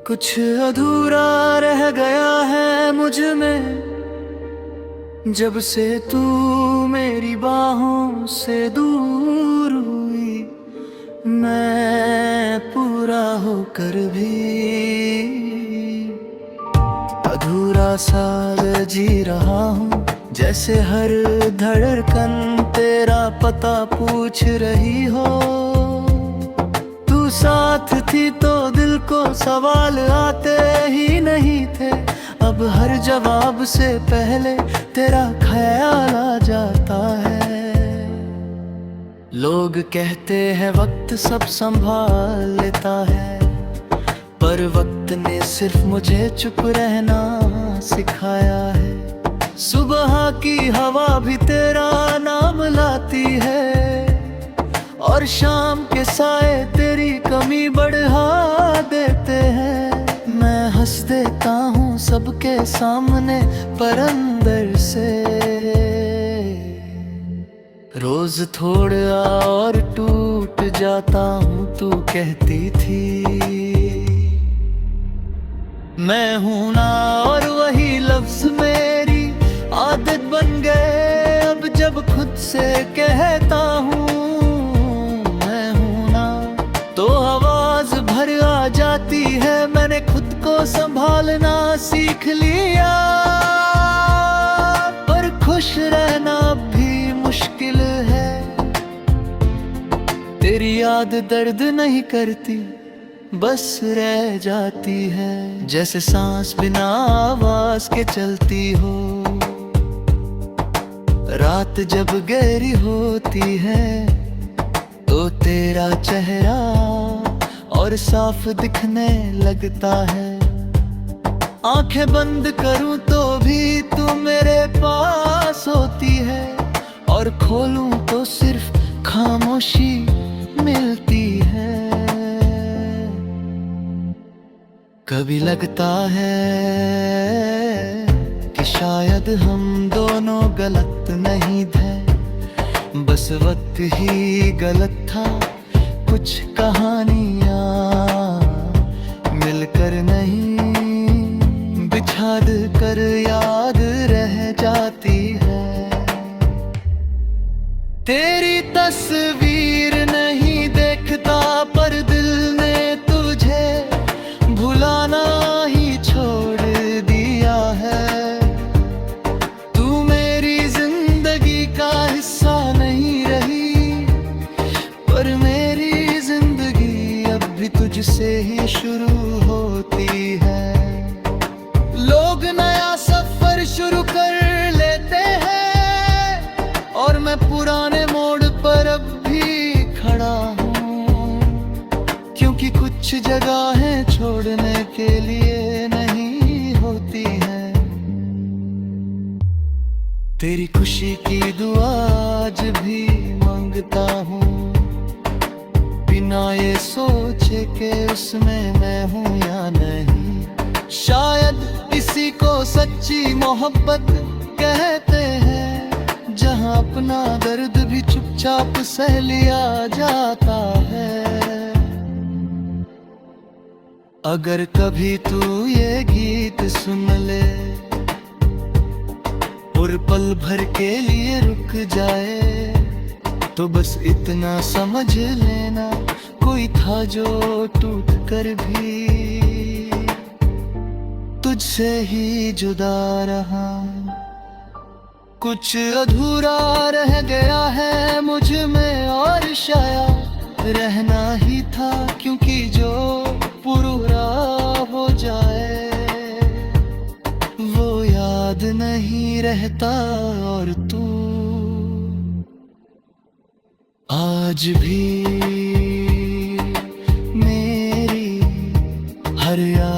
कुछ अधूरा रह गया है मुझ में, जब से तू मेरी बाहों से दूर हुई। मैं पूरा होकर भी अधूरा सा जी रहा हूँ, जैसे हर धड़कन तेरा पता पूछ रही हो। तू साथ थी तो दिल को सवाल आते ही नहीं थे, अब हर जवाब से पहले तेरा ख्याल आ जाता है। लोग कहते हैं वक्त सब संभाल लेता है, पर वक्त ने सिर्फ मुझे चुप रहना सिखाया है। सुबह की हवा भी तेरा नाम लाती है, और शाम के साए तेरी कमी बढ़ा देते हैं। मैं हंस देता हूँ सबके सामने, पर अंदर से रोज थोड़ा और टूट जाता हूँ। तू कहती थी मैं हूं ना, और वही लफ्ज मेरी आदत बन गए। अब जब खुद से कहता हूँ मैं हूं ना, तो आवाज भर आ जाती है। मैंने खुद को संभालना सीख लिया, पर खुश रहना भी मुश्किल है। तेरी याद दर्द नहीं करती, बस रह जाती है। जैसे सांस बिना आवाज के चलती हो, रात जब गहरी होती है तो तेरा चेहरा और साफ दिखने लगता है। आंखें बंद करूं तो भी तू मेरे पास होती है, और खोलूं तो सिर्फ खामोशी मिलती है। कभी लगता है कि शायद हम दोनों गलत नहीं थे, बस वक्त ही गलत था। कुछ कहानियां मिलकर नहीं, बिछाद कर याद रह जाती है। तेरी तस्वीर नहीं देखता, पर दिल ने तुझे भुलाना ही छोड़ दिया है। तू मेरी जिंदगी का हिस्सा नहीं रही, पर मेरी जिंदगी अब भी तुझसे ही शुरू होती है। लोग नया सफर शुरू कर लेते हैं, और मैं पुराने मोड़ पर अब भी खड़ा हूँ, क्योंकि कुछ जगहें छोड़ने के लिए नहीं होती हैं। तेरी खुशी की दुआ आज भी मांगता हूँ, बिना ये सोचे कि उसमें मैं हूँ या नहीं। शायद इसी को सच्ची मोहब्बत कहते हैं, जहाँ अपना दर्द भी चुपचाप सह लिया जाता है। अगर कभी तू ये गीत सुन ले और पल भर के लिए रुक जाए, तो बस इतना समझ लेना कोई था जो टूट कर भी तुझसे ही जुदा रहा। कुछ अधूरा रह गया है मुझ में, और शायद रहना ही था, क्योंकि जो पूरा हो जाए वो याद नहीं रहता। और तू आज भी मेरी हर याद